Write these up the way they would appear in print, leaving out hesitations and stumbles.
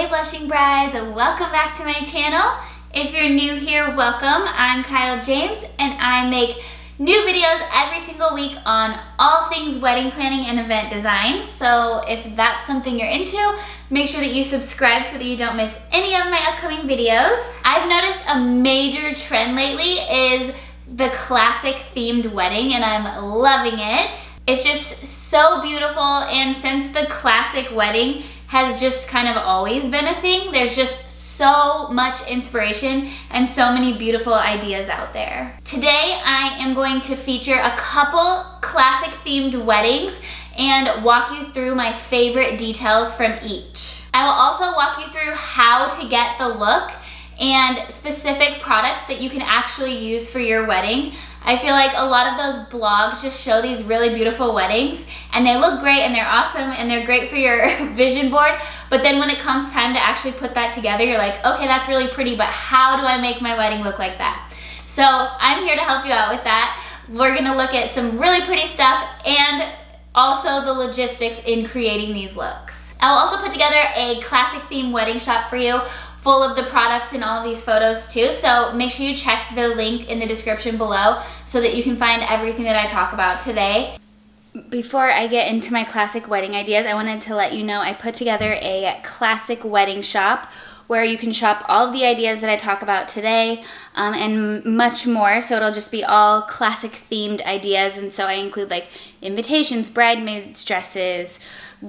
Hey blushing brides, welcome back to my channel. If you're new here, welcome. I'm Kyle James and I make new videos every single week on all things wedding planning and event design. So if that's something you're into, make sure that you subscribe so that you don't miss any of my upcoming videos. I've noticed a major trend lately is the classic themed wedding and I'm loving it. It's just so beautiful, and since the classic wedding has just kind of always been a thing, there's just so much inspiration and so many beautiful ideas out there. Today I am going to feature a couple classic themed weddings and walk you through my favorite details from each. I will also walk you through how to get the look and specific products that you can actually use for your wedding. I feel like a lot of those blogs just show these really beautiful weddings and they look great and they're awesome and they're great for your vision board, but then when it comes time to actually put that together, you're like, okay, that's really pretty, but how do I make my wedding look like that? So I'm here to help you out with that. We're gonna look at some really pretty stuff and also the logistics in creating these looks. I will also put together a classic theme wedding shop for you, full of the products in all of these photos too, so make sure you check the link in the description below so that you can find everything that I talk about today. Before I get into my classic wedding ideas, I wanted to let you know I put together a classic wedding shop where you can shop all of the ideas that I talk about today and much more. So it'll just be all classic themed ideas, and so I include like invitations, bridesmaids dresses,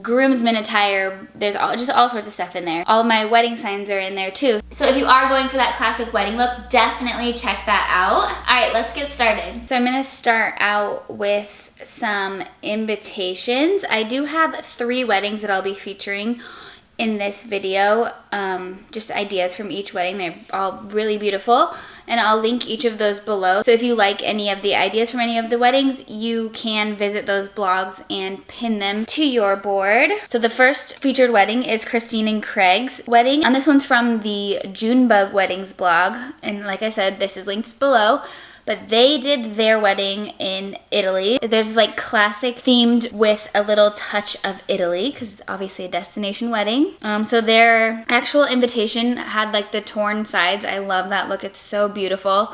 groomsmen attire, there's just all sorts of stuff in there. All of my wedding signs are in there too. So if you are going for that classic wedding look, definitely check that out. All right, let's get started. So I'm gonna start out with some invitations. I do have 3 weddings that I'll be featuring in this video, just ideas from each wedding. They're all really beautiful, and I'll link each of those below. So if you like any of the ideas from any of the weddings, you can visit those blogs and pin them to your board. So the first featured wedding is Christine and Craig's wedding, and this one's from the Junebug Weddings blog, and like I said, this is linked below. But they did their wedding in Italy. There's like classic themed with a little touch of Italy because it's obviously a destination wedding. So their actual invitation had like the torn sides. I love that look. It's so beautiful.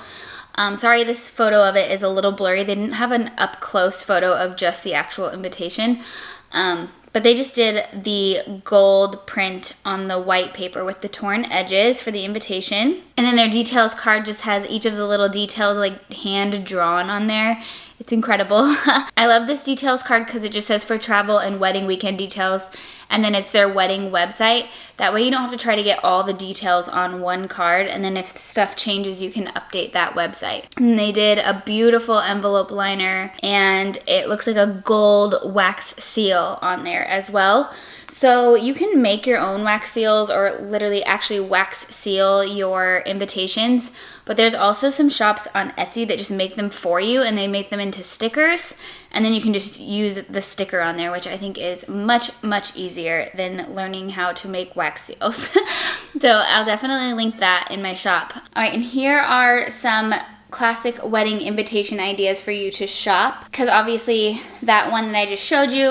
Sorry, this photo of it is a little blurry. They didn't have an up close photo of just the actual invitation. But they just did the gold print on the white paper with the torn edges for the invitation. And then their details card just has each of the little details like hand drawn on there. It's incredible. I love this details card because it just says for travel and wedding weekend details, and then it's their wedding website. That way you don't have to try to get all the details on one card, and then if stuff changes, you can update that website. And they did a beautiful envelope liner, and it looks like a gold wax seal on there as well. So you can make your own wax seals or literally actually wax seal your invitations, but there's also some shops on Etsy that just make them for you, and they make them into stickers, and then you can just use the sticker on there, which I think is much, much easier than learning how to make wax seals. So I'll definitely link that in my shop. All right, and here are some classic wedding invitation ideas for you to shop, because obviously that one that I just showed you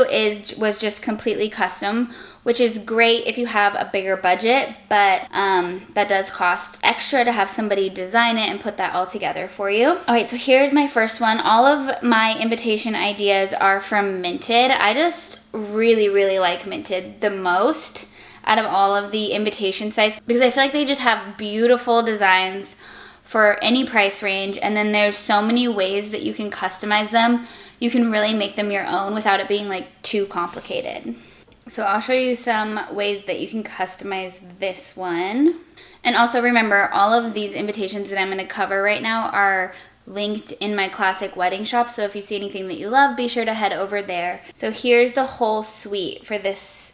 was just completely custom, which is great if you have a bigger budget, but that does cost extra to have somebody design it and put that all together for you. All right, so here's my first one. All of my invitation ideas are from Minted. I just really, really like Minted the most out of all of the invitation sites because I feel like they just have beautiful designs for any price range, and then there's so many ways that you can customize them. You can really make them your own without it being like too complicated. So I'll show you some ways that you can customize this one. And also remember, all of these invitations that I'm going to cover right now are linked in my classic wedding shop, so if you see anything that you love, be sure to head over there. So here's the whole suite for this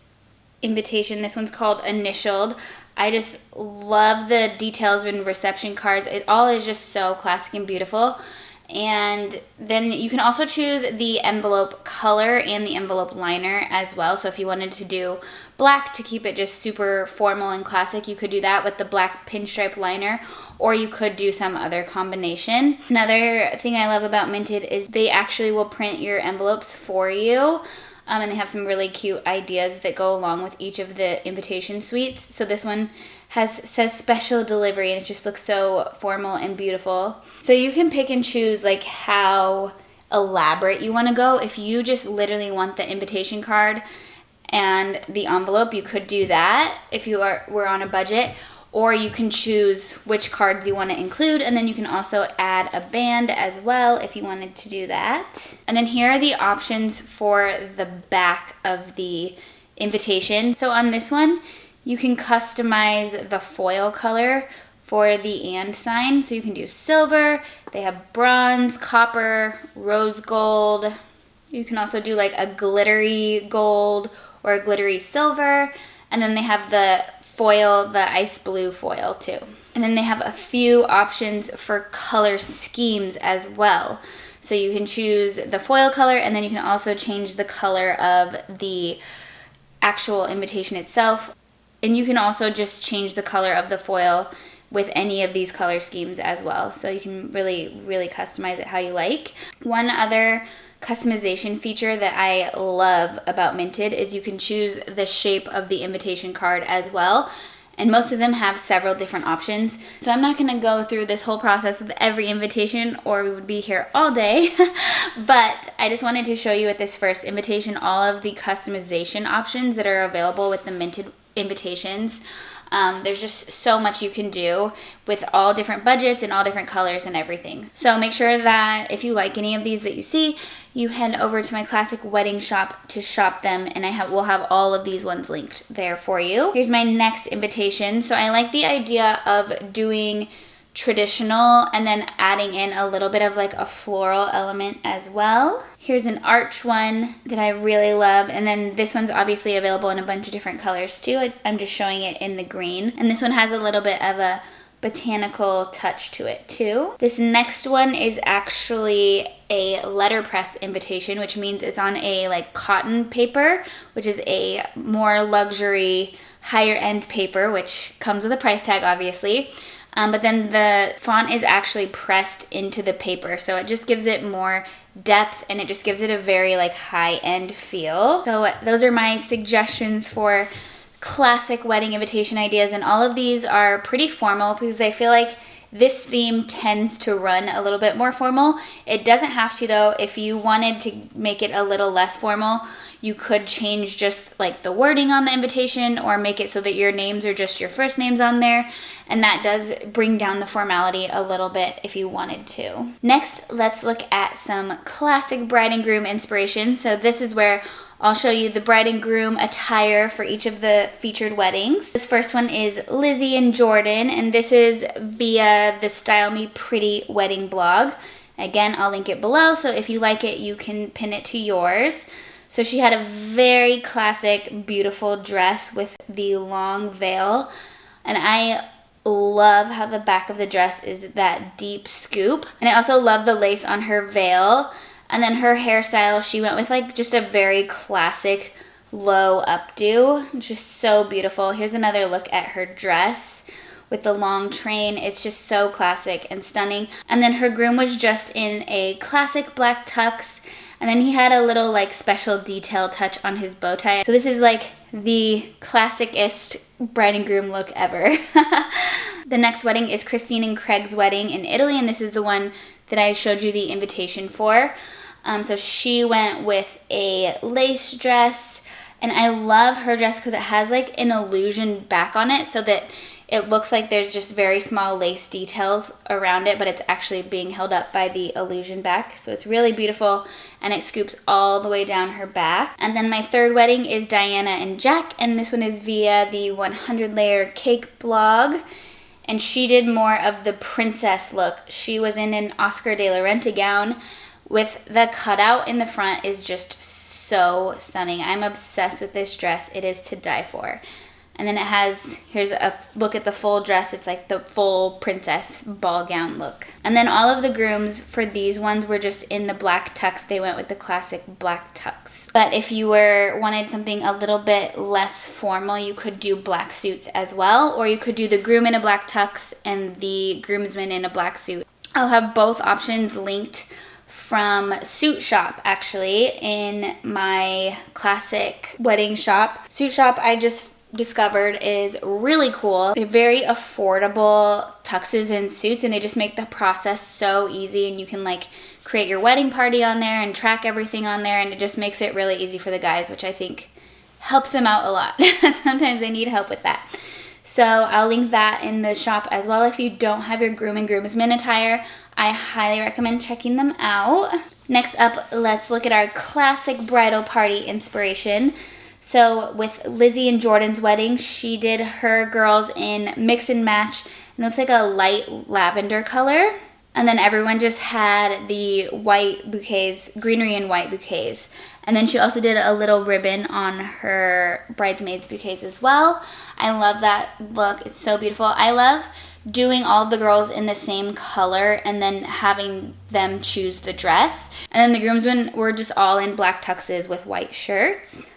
invitation. This one's called Initialed. I just love the details in reception cards. It all is just so classic and beautiful. And then you can also choose the envelope color and the envelope liner as well. So if you wanted to do black to keep it just super formal and classic, you could do that with the black pinstripe liner, or you could do some other combination. Another thing I love about Minted is they actually will print your envelopes for you. And they have some really cute ideas that go along with each of the invitation suites. So this one says special delivery, and it just looks so formal and beautiful. So you can pick and choose like how elaborate you want to go. If you just literally want the invitation card and the envelope, you could do that if you were on a budget. Or you can choose which cards you want to include, and then you can also add a band as well if you wanted to do that. And then here are the options for the back of the invitation. So on this one, you can customize the foil color for the and sign. So you can do silver, they have bronze, copper, rose gold. You can also do like a glittery gold or a glittery silver. And then they have the foil, the ice blue foil too. And then they have a few options for color schemes as well. So you can choose the foil color, and then you can also change the color of the actual invitation itself. And you can also just change the color of the foil with any of these color schemes as well. So you can really, really customize it how you like. One other customization feature that I love about Minted is you can choose the shape of the invitation card as well. And most of them have several different options. So I'm not gonna go through this whole process with every invitation, or we would be here all day. But I just wanted to show you with this first invitation all of the customization options that are available with the Minted invitations. There's just so much you can do with all different budgets and all different colors and everything. So make sure that if you like any of these that you see, you head over to my classic wedding shop to shop them, and we'll have all of these ones linked there for you. Here's my next invitation. So I like the idea of doing traditional and then adding in a little bit of like a floral element as well. Here's an arch one that I really love, and then this one's obviously available in a bunch of different colors too. I'm just showing it in the green, and this one has a little bit of a botanical touch to it too. This next one is actually a letterpress invitation, which means it's on a like cotton paper, which is a more luxury, higher end paper, which comes with a price tag obviously. But then the font is actually pressed into the paper, so it just gives it more depth, and it just gives it a very like high-end feel. So those are my suggestions for classic wedding invitation ideas, and all of these are pretty formal because I feel like this theme tends to run a little bit more formal. It doesn't have to though. If you wanted to make it a little less formal, you could change just like the wording on the invitation, or make it so that your names are just your first names on there. And that does bring down the formality a little bit if you wanted to. Next, let's look at some classic bride and groom inspiration. So this is where I'll show you the bride and groom attire for each of the featured weddings. This first one is Lizzie and Jordan, and this is via the Style Me Pretty wedding blog. Again, I'll link it below, so if you like it, you can pin it to yours. So she had a very classic, beautiful dress with the long veil, and I love how the back of the dress is that deep scoop. And I also love the lace on her veil. And then her hairstyle, she went with like just a very classic low updo, just so beautiful. Here's another look at her dress with the long train. It's just so classic and stunning. And then her groom was just in a classic black tux, and then he had a little like special detail touch on his bow tie. So this is like the classicest bride and groom look ever. The next wedding is Christine and Craig's wedding in Italy, and this is the one that I showed you the invitation for. So she went with a lace dress, and I love her dress because it has like an illusion back on it, so that it looks like there's just very small lace details around it, but it's actually being held up by the illusion back. So it's really beautiful, and it scoops all the way down her back. And then my third wedding is Diana and Jack, and this one is via the 100 Layer Cake blog. And she did more of the princess look. She was in an Oscar de la Renta gown with the cutout in the front is just so stunning. I'm obsessed with this dress. It is to die for. And then it has, here's a look at the full dress. It's like the full princess ball gown look. And then all of the grooms for these ones were just in the black tux. They went with the classic black tux. But if you wanted something a little bit less formal, you could do black suits as well. Or you could do the groom in a black tux and the groomsman in a black suit. I'll have both options linked from Suit Shop, actually, in my classic wedding shop. Suit Shop, I just discovered, is really cool. They're very affordable tuxes and suits, and they just make the process so easy, and you can like create your wedding party on there and track everything on there, and it just makes it really easy for the guys, which I think helps them out a lot. Sometimes they need help with that. So I'll link that in the shop as well. If you don't have your groom and groomsmen attire, I highly recommend checking them out. Next up, let's look at our classic bridal party inspiration. So with Lizzie and Jordan's wedding, she did her girls in mix and match, and it looks like a light lavender color. And then everyone just had the white bouquets, greenery and white bouquets. And then she also did a little ribbon on her bridesmaids bouquets as well. I love that look. It's so beautiful. I love doing all the girls in the same color and then having them choose the dress. And then the groomsmen were just all in black tuxes with white shirts.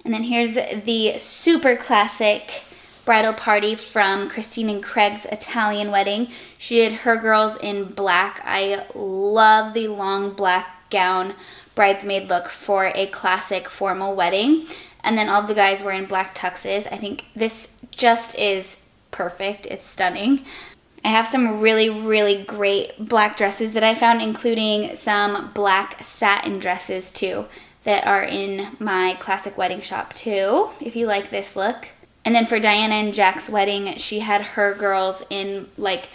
And then here's the super classic bridal party from Christine and Craig's Italian wedding. She did her girls in black. I love the long black gown bridesmaid look for a classic formal wedding. And then all the guys were in black tuxes. I think this just is perfect. It's stunning. I have some really, really great black dresses that I found, including some black satin dresses too that are in my classic wedding shop too, if you like this look. And then for Diana and Jack's wedding, she had her girls in like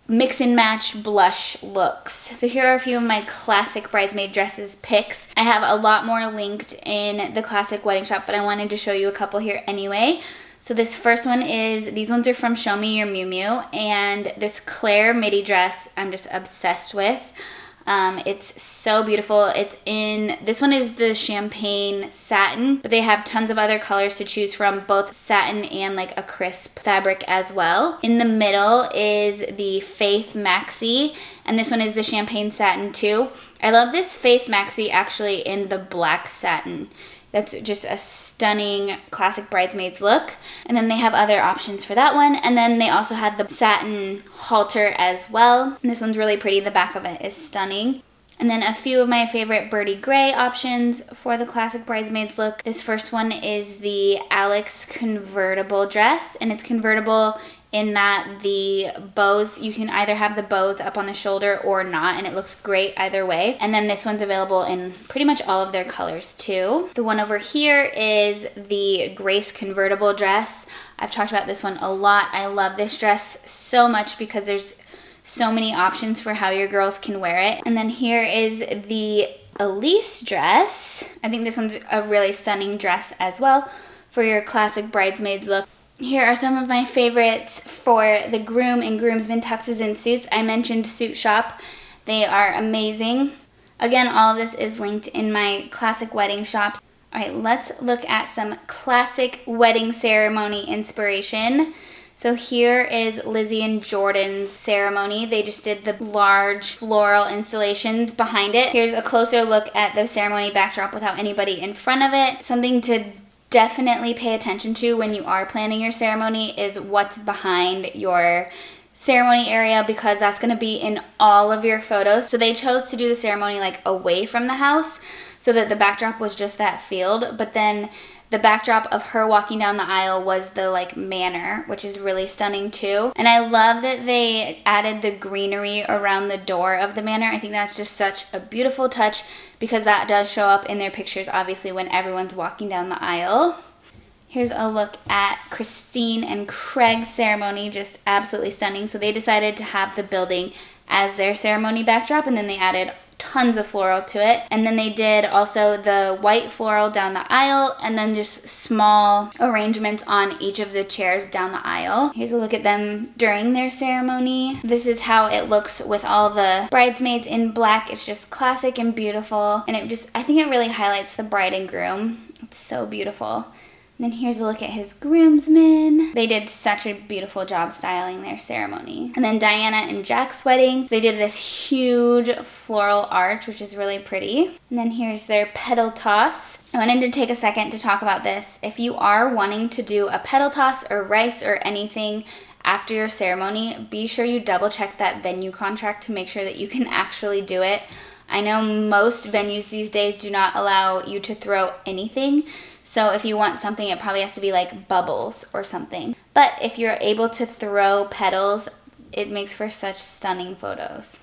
mix and match blush looks. So here are a few of my classic bridesmaid dresses pics. I have a lot more linked in the classic wedding shop, but I wanted to show you a couple here anyway. So this first one is, these ones are from Show Me Your Miu Miu, and this Claire midi dress I'm just obsessed with. It's so beautiful. This one is the champagne satin, but they have tons of other colors to choose from, both satin and like a crisp fabric as well. In the middle is the Faith Maxi, and this one is the champagne satin too. I love this Faith Maxi actually in the black satin. That's just a stunning classic bridesmaids look. And then they have other options for that one. And then they also had the satin halter as well. And this one's really pretty. The back of it is stunning. And then a few of my favorite Birdie Gray options for the classic bridesmaids look. This first one is the Alex convertible dress, and it's convertible in that the bows, you can either have the bows up on the shoulder or not, and it looks great either way. And then this one's available in pretty much all of their colors too. The one over here is the Grace convertible dress. I've talked about this one a lot. I love this dress so much because there's so many options for how your girls can wear it. And then here is the Elise dress. I think this one's a really stunning dress as well for your classic bridesmaids look. Here are some of my favorites for the groom and groomsmen tuxes and suits. I mentioned Suit Shop. They are amazing. Again, all of this is linked in my classic wedding shops. All right, let's look at some classic wedding ceremony inspiration. So here is Lizzie and Jordan's ceremony. They just did the large floral installations behind it. Here's a closer look at the ceremony backdrop without anybody in front of it. Something to definitely pay attention to when you are planning your ceremony is what's behind your ceremony area, because that's going to be in all of your photos. So they chose to do the ceremony like away from the house so that the backdrop was just that field, but then the backdrop of her walking down the aisle was the like manor, which is really stunning too. And I love that they added the greenery around the door of the manor. I think that's just such a beautiful touch, because that does show up in their pictures obviously when everyone's walking down the aisle. Here's a look at Christine and Craig's ceremony, just absolutely stunning. So they decided to have the building as their ceremony backdrop, and then they added tons of floral to it. And then they did also the white floral down the aisle, and then just small arrangements on each of the chairs down the aisle. Here's a look at them during their ceremony. This is how it looks with all the bridesmaids in black. It's just classic and beautiful, and I think it really highlights the bride and groom. It's so beautiful. And then here's a look at his groomsmen. They did such a beautiful job styling their ceremony. And then Diana and Jack's wedding, they did this huge floral arch, which is really pretty. And then here's their petal toss. I wanted to take a second to talk about this. If you are wanting to do a petal toss or rice or anything after your ceremony, be sure you double check that venue contract to make sure that you can actually do it. I know most venues these days do not allow you to throw anything. So if you want something, it probably has to be like bubbles or something. But if you're able to throw petals, it makes for such stunning photos.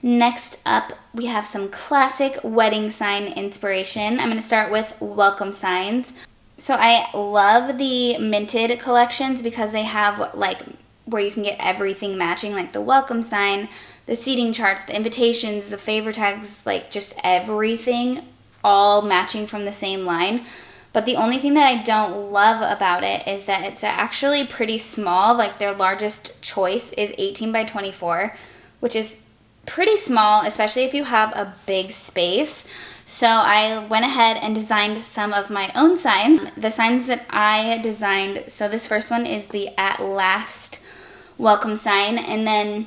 Next up, we have some classic wedding sign inspiration. I'm going to start with welcome signs. So I love the minted collections because they have like where you can get everything matching, like the welcome sign, the seating charts, the invitations, the favor tags, like just everything all matching from the same line. But the only thing that I don't love about it is that it's actually pretty small. Like their largest choice is 18 by 24, which is pretty small, especially if you have a big space. So I went ahead and designed some of my own signs. The signs that I designed, so this first one is the At Last welcome sign, and then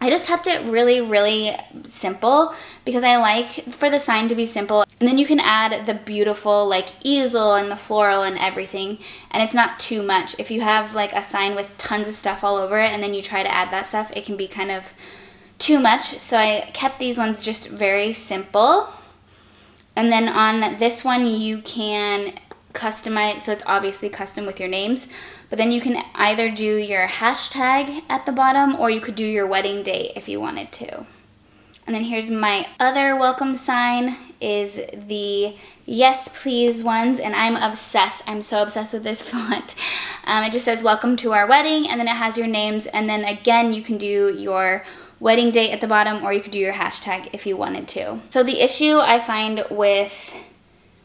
I just kept it really, really simple because I like for the sign to be simple. And then you can add the beautiful like easel and the floral and everything, and it's not too much. If you have like a sign with tons of stuff all over it and then you try to add that stuff, it can be kind of too much. So I kept these ones just very simple. And then on this one you can customize, so it's obviously custom with your names, but then you can either do your hashtag at the bottom or you could do your wedding date if you wanted to. And then here's my other welcome sign, is the Yes Please ones, and I'm obsessed. I'm so obsessed with this font. It just says welcome to our wedding, and then it has your names, and then again you can do your wedding date at the bottom or you could do your hashtag if you wanted to. So the issue I find with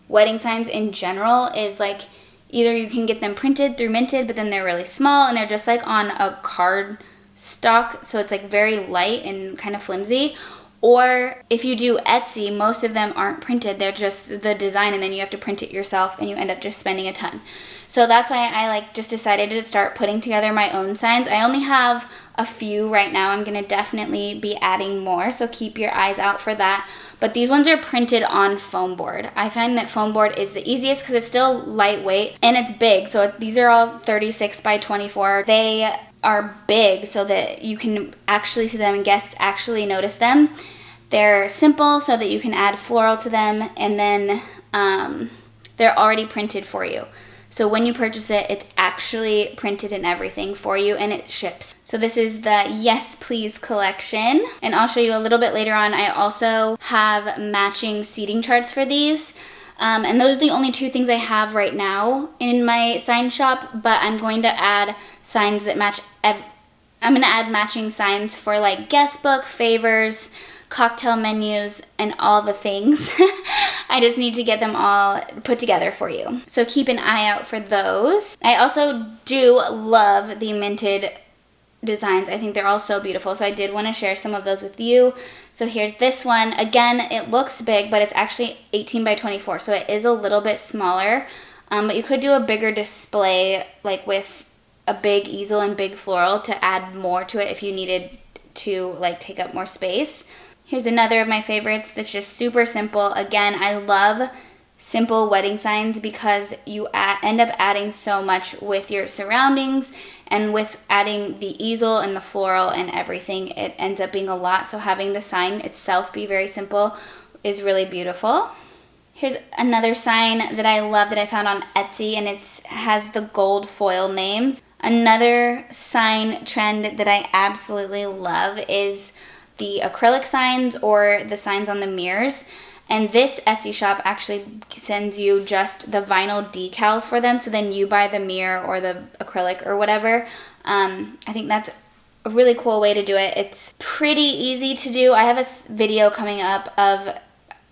wedding signs in general is like either you can get them printed through Minted, but then they're really small and they're just like on a card stock, so it's like very light and kind of flimsy. Or if you do Etsy, most of them aren't printed, they're just the design and then you have to print it yourself and you end up just spending a ton. So that's why I like just decided to start putting together my own signs. I only have a few right now. I'm gonna definitely be adding more, so keep your eyes out for that. But these ones are printed on foam board. I find that foam board is the easiest because it's still lightweight and it's big. So these are all 36 by 24. They are big so that you can actually see them and guests actually notice them. They're simple so that you can add floral to them, and then they're already printed for you. So when you purchase it, it's actually printed and everything for you, and it ships. So this is the Yes Please collection, and I'll show you a little bit later on. I also have matching seating charts for these, and those are the only two things I have right now in my sign shop, but I'm going to add signs that match. I'm going to add matching signs for like guest book, favors, cocktail menus, and all the things. I just need to get them all put together for you. So keep an eye out for those. I also do love the minted designs. I think they're all so beautiful. So I did want to share some of those with you. So here's this one. Again, it looks big, but it's actually 18 by 24. So it is a little bit smaller. But you could do a bigger display, like with a big easel and big floral, to add more to it if you needed to like take up more space. Here's another of my favorites that's just super simple. Again, I love simple wedding signs because you end up adding so much with your surroundings, and with adding the easel and the floral and everything, it ends up being a lot. So having the sign itself be very simple is really beautiful. Here's another sign that I love that I found on Etsy, and it has the gold foil names. Another sign trend that I absolutely love is the acrylic signs or the signs on the mirrors. And this Etsy shop actually sends you just the vinyl decals for them, so then you buy the mirror or the acrylic or whatever. I think that's a really cool way to do it. It's pretty easy to do. I have a video coming up of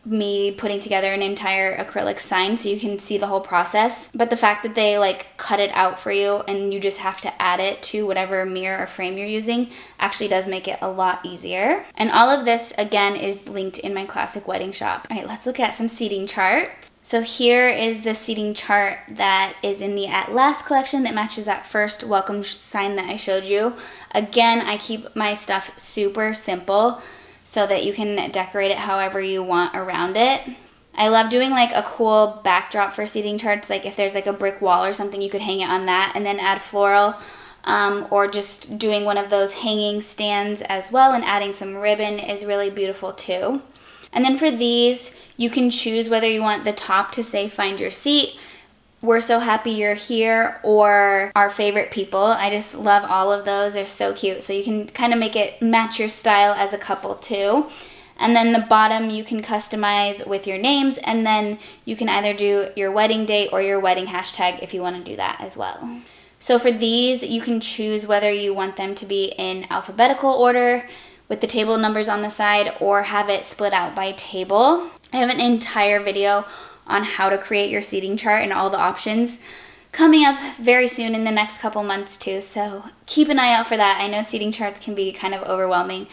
me putting together an entire acrylic sign so you can see the whole process. But the fact that they like cut it out for you and you just have to add it to whatever mirror or frame you're using actually does make it a lot easier. And all of this again is linked in my classic wedding shop. All right, let's look at some seating charts. So here is the seating chart that is in the At Last collection that matches that first welcome sign that I showed you. Again, I keep my stuff super simple so that you can decorate it however you want around it. I love doing like a cool backdrop for seating charts, like if there's like a brick wall or something, you could hang it on that and then add floral, or just doing one of those hanging stands as well and adding some ribbon is really beautiful too. And then for these, you can choose whether you want the top to say find your seat, we're so happy you're here, or our favorite people. I just love all of those. They're so cute. So you can kind of make it match your style as a couple too. And then the bottom you can customize with your names, and then you can either do your wedding date or your wedding hashtag if you want to do that as well. So for these, you can choose whether you want them to be in alphabetical order with the table numbers on the side, or have it split out by table. I have an entire video on how to create your seating chart and all the options coming up very soon in the next couple months too, so keep an eye out for that. I know seating charts can be kind of overwhelming,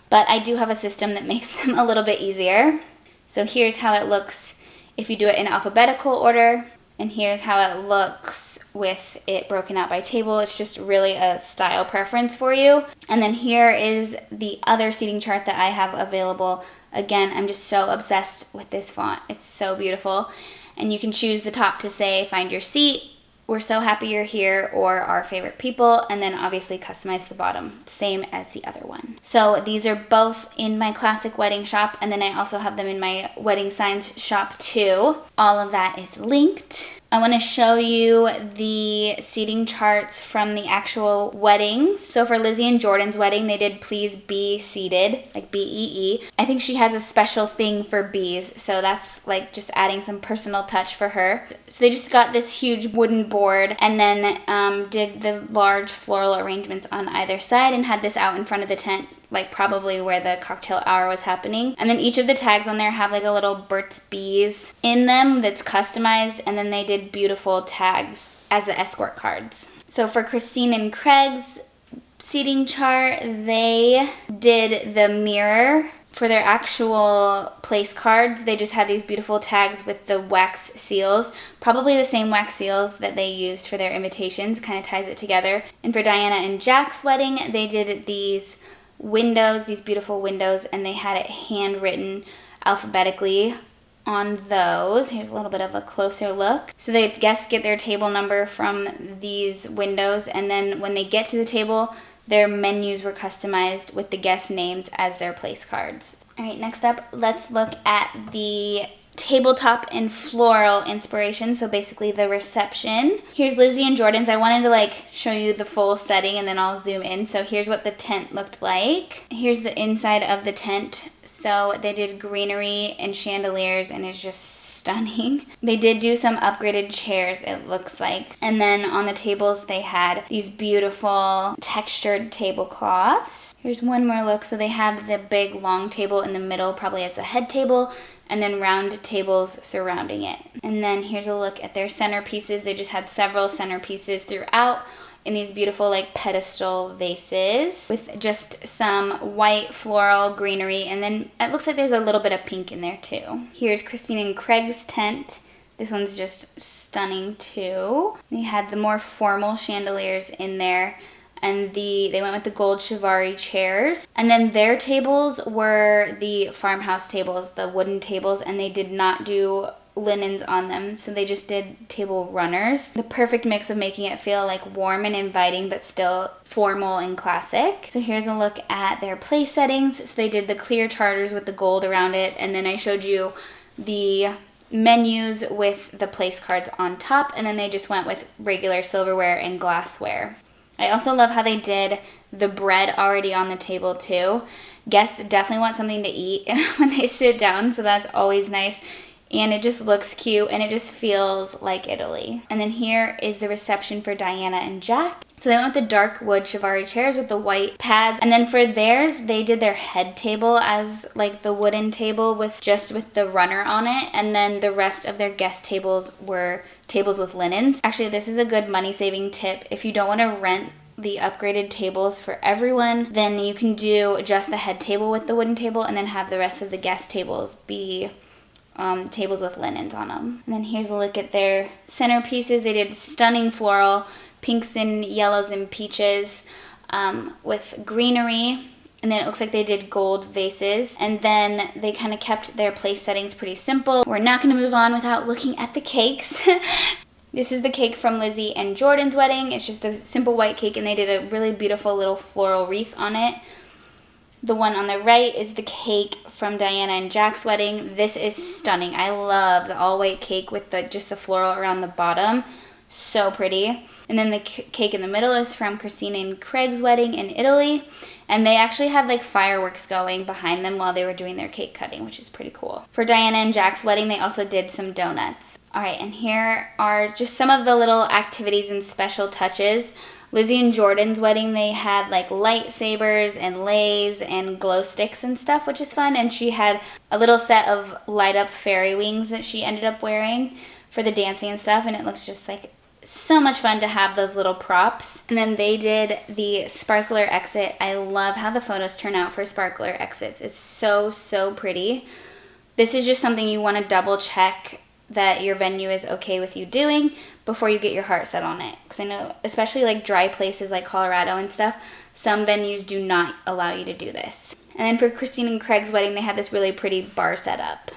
but I do have a system that makes them a little bit easier. So here's how it looks if you do it in alphabetical order, and here's how it looks with it broken out by table. It's just really a style preference for you. And then here is the other seating chart that I have available. Again, I'm just so obsessed with this font. It's so beautiful. And you can choose the top to say find your seat, we're so happy you're here, or our favorite people, and then obviously customize the bottom, same as the other one. So these are both in my classic wedding shop, and then I also have them in my wedding signs shop too. All of that is linked. I want to show you the seating charts from the actual weddings. So for Lizzie and Jordan's wedding, they did please be seated, like B-E-E. I think she has a special thing for bees, so that's like just adding some personal touch for her. So they just got this huge wooden board, and then did the large floral arrangements on either side, and had this out in front of the tent, like probably where the cocktail hour was happening. And then each of the tags on there have like a little Burt's Bees in them that's customized, and then they did beautiful tags as the escort cards. So for Christine and Craig's seating chart, they did the mirror. For their actual place cards, they just had these beautiful tags with the wax seals, probably the same wax seals that they used for their invitations, kind of ties it together. And for Diana and Jack's wedding, they did these windows, these beautiful windows, and they had it handwritten alphabetically on those. Here's a little bit of a closer look. So the guests get their table number from these windows, and then when they get to the table, their menus were customized with the guest names as their place cards. All right, next up, let's look at the tabletop and floral inspiration. So basically the reception. Here's Lizzie and Jordan's. I wanted to like show you the full setting, and then I'll zoom in. So here's what the tent looked like. Here's the inside of the tent. So they did greenery and chandeliers, and it's just stunning. They did do some upgraded chairs, it looks like. And then on the tables, they had these beautiful textured tablecloths. Here's one more look. So they had the big long table in the middle, probably as a head table, and then round tables surrounding it. And then here's a look at their centerpieces. They just had several centerpieces throughout in these beautiful like pedestal vases with just some white floral greenery, and then it looks like there's a little bit of pink in there too. Here's Christine and Craig's tent. This one's just stunning too. They had the more formal chandeliers in there, and they went with the gold chivari chairs. And then their tables were the farmhouse tables, the wooden tables, and they did not do linens on them, so they just did table runners. The perfect mix of making it feel like warm and inviting, but still formal and classic. So here's a look at their place settings. So they did the clear charters with the gold around it, and then I showed you the menus with the place cards on top, and then they just went with regular silverware and glassware. I also love how they did the bread already on the table too. Guests definitely want something to eat when they sit down, so that's always nice. And it just looks cute, and it just feels like Italy. And then here is the reception for Diana and Jack. So they went with the dark wood chivari chairs with the white pads. And then for theirs, they did their head table as like the wooden table with the runner on it. And then the rest of their guest tables were tables with linens. Actually, this is a good money-saving tip. If you don't want to rent the upgraded tables for everyone, then you can do just the head table with the wooden table, and then have the rest of the guest tables be tables with linens on them. And then here's a look at their centerpieces. They did stunning floral, pinks and yellows and peaches with greenery. And then it looks like they did gold vases. And then they kind of kept their place settings pretty simple. We're not going to move on without looking at the cakes. This is the cake from Lizzie and Jordan's wedding. It's just a simple white cake, and they did a really beautiful little floral wreath on it. The one on the right is the cake from Diana and Jack's wedding. This is stunning. I love the all-white cake with just the floral around the bottom. So pretty. And then the cake in the middle is from Christina and Craig's wedding in Italy. And they actually had like fireworks going behind them while they were doing their cake cutting, which is pretty cool. For Diana and Jack's wedding, they also did some donuts. All right, and here are just some of the little activities and special touches. Lizzie and Jordan's wedding, they had like lightsabers and leis and glow sticks and stuff, which is fun. And she had a little set of light up fairy wings that she ended up wearing for the dancing and stuff. And it looks just like so much fun to have those little props. And then they did the sparkler exit. I love how the photos turn out for sparkler exits. It's so, so pretty. This is just something you want to double check that your venue is okay with you doing before you get your heart set on it. Because I know, especially like dry places like Colorado and stuff, some venues do not allow you to do this. And then for Christine and Craig's wedding, they had this really pretty bar set up.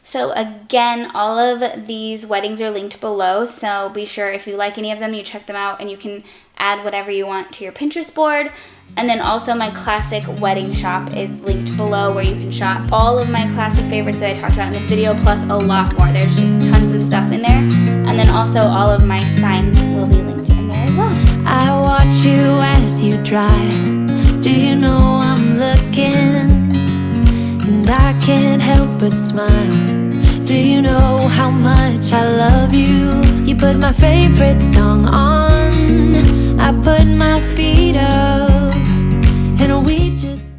So again, all of these weddings are linked below, so be sure if you like any of them, you check them out, and you can add whatever you want to your Pinterest board. And then also my classic wedding shop is linked below, where you can shop all of my classic favorites that I talked about in this video, plus a lot more. There's just tons of stuff in there. And then also all of my signs will be linked in there as well. I watch you as you drive. Do you know I'm looking? And I can't help but smile. Do you know how much I love you? You put my favorite song on. I put my feet up, and we just